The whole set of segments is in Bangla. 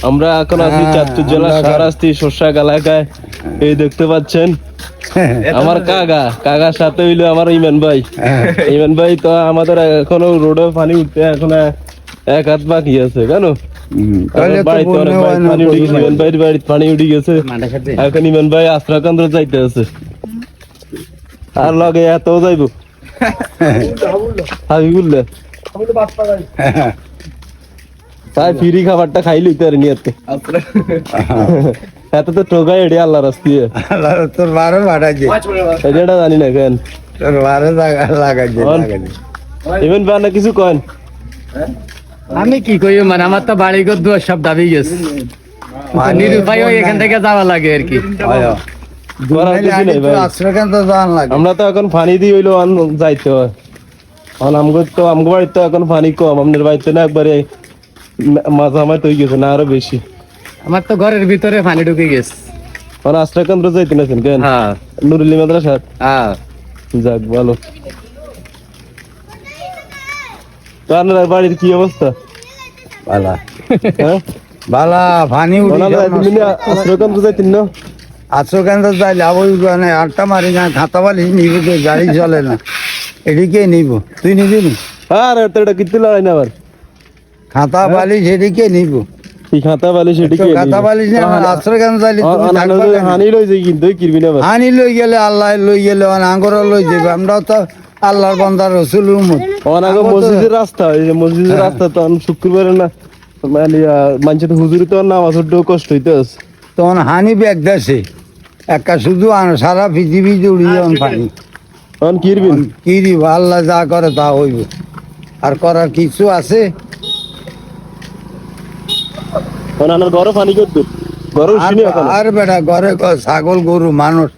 আমরা এখন আছি চাঁদপুর জেলা শাহরাস্তি শস্যাক এলাকায়। এই দেখতে পাচ্ছেন আমার কাকার সাথে হইলো আমার ইমান ভাই তো আমাদের এখনো রোডে পানি উঠতে এখন এক হাত বাকি আছে। কেন বাড়িতে অনেক পানি উঠে গেছে, ইমান ভাইয়ের বাড়িতে পানি উঠে গেছে। এখন ইমান ভাই আশ্রাকান্দ্র যাইতে আছে আর লগে এত যাইব হাবিবুল্লাহ তাই ফ্রি খাবারটা খাই লইতে আর নিয়ে এত তো টোকাই এডি আল্লাহ রাস্তি তোর বারো ভাড়াইছে এটা জানি না কেন তোর বারো লাগাইছে ইভেন বানা কিছু কন। আমি কি কই মানে আমার তো বাড়ি ঘর দুয়ার সব দাবি গেছে, নিরুপায় এখান থেকে যাওয়া লাগে আর কি। আমরা তো এখন পানি দিয়ে হইলো যাইতে হয়। আমগো বাড়িতে তো এখন পানি কম, আপনার বাড়িতে না একবারে মাঝামাঝি হয়ে গেছে না আরো বেশি। আমার তো ঘরের ভিতরে পানি ঢুকে গেছে। আশ্রাকান্দ্র যাইতে নাছেন কেন? হ্যাঁ নুরুল্লি মাদ্রাসা। হ্যাঁ যাক ভালো। তো আপনার বাড়ির কি অবস্থা? বালা হ্যাঁ বালা পানি আশ্রাকান্দ্র যাইতেন না? আশ্রকান্ত যাইলে ওই মানে আটটা মারি না খাতা বালিশ নিব, গাড়ি চলে না, এদিকে নিব। তুই নিবি নি? আর এটা কিত্তি লড়াই না আবার খাতা বালিশ এদিকে নিব। কি খাতা বালিশ এদিকে খাতা বালিশ না আশ্রকান্ত যাইলে হানি লই যাই কিন্তু কিরবি না। হানি লই গেলে আল্লাহ লই গেলে আঙ্গর লই যাবে। আমরাও তো আল্লাহর বান্দার রসুল উম্মত। অনাগো মসজিদের রাস্তা, এই যে মসজিদের রাস্তা তো শুক্রবারে না মানে মানুষের হুজুরি তো নামাজ পড়তেও কষ্ট হইতে আছে। তখন হানি ব্যাগ দেশে একটা শুধু সারা পৃথিবী জুড়িয়ে পানি তখন কিরবিন কি দিব। আল্লাহ যা করে তা হইব, আর করার কিছু আছে? ঘরে পানি করতো ঘরে আর বেটা ঘরে ছাগল গরু মানুষ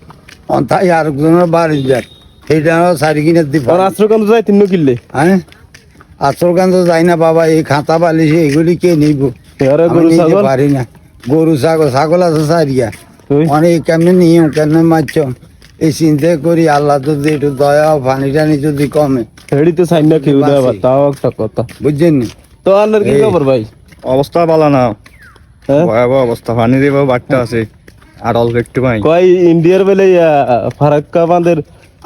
তাই আর বাড়ি যায় সেইটা সারি কিনে দিব। আশ্রকান্ত যাই তিন কিনলে হ্যাঁ আশ্রকান্ত যাই না বাবা, এই খাতা বালিশে এগুলি কে নিব? পারি না। গরু ছাগল আছে সারিয়া অনেক কেমনি নিয়ম কেমনে মারছ এই চিন্তা করি। আল্লাহ যদি একটু দয়া পানি টানি যদি কমে হেডিতে সাইন না কেউ দেওয়া, তাও একটা কথা বুঝছেন। তো আপনার কি খবর ভাই? অবস্থা ভালো না, হ্যাঁ ভয়াবহ অবস্থা। পানি দিব বাড়তে আছে আর অল্প একটু পাই। কয় ইন্ডিয়ার বেলে ফারাক্কা বাঁধের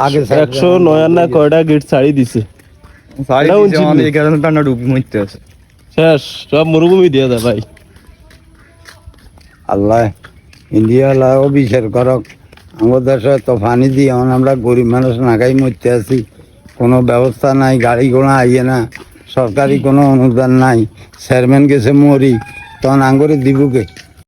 আগে 109 না কয়টা গেট ছাড়ি দিছে, ডুবি মরতে আছে। শেষ সব মরুভূমি দিয়ে দেয় ভাই। আল্লাহ ইন্ডিয়া আল্লাহ বিচার করক। আমার দেশে তো পানি দিয়ে আমরা গরিব মানুষ নাগাই মরতে আছি, কোনো ব্যবস্থা নাই, গাড়ি ঘোড়া আইয়ে না, সরকারি কোনো অনুদান নাই। চেয়ারম্যান গেছে মরি, তখন আঙ্গুরে দিবকে।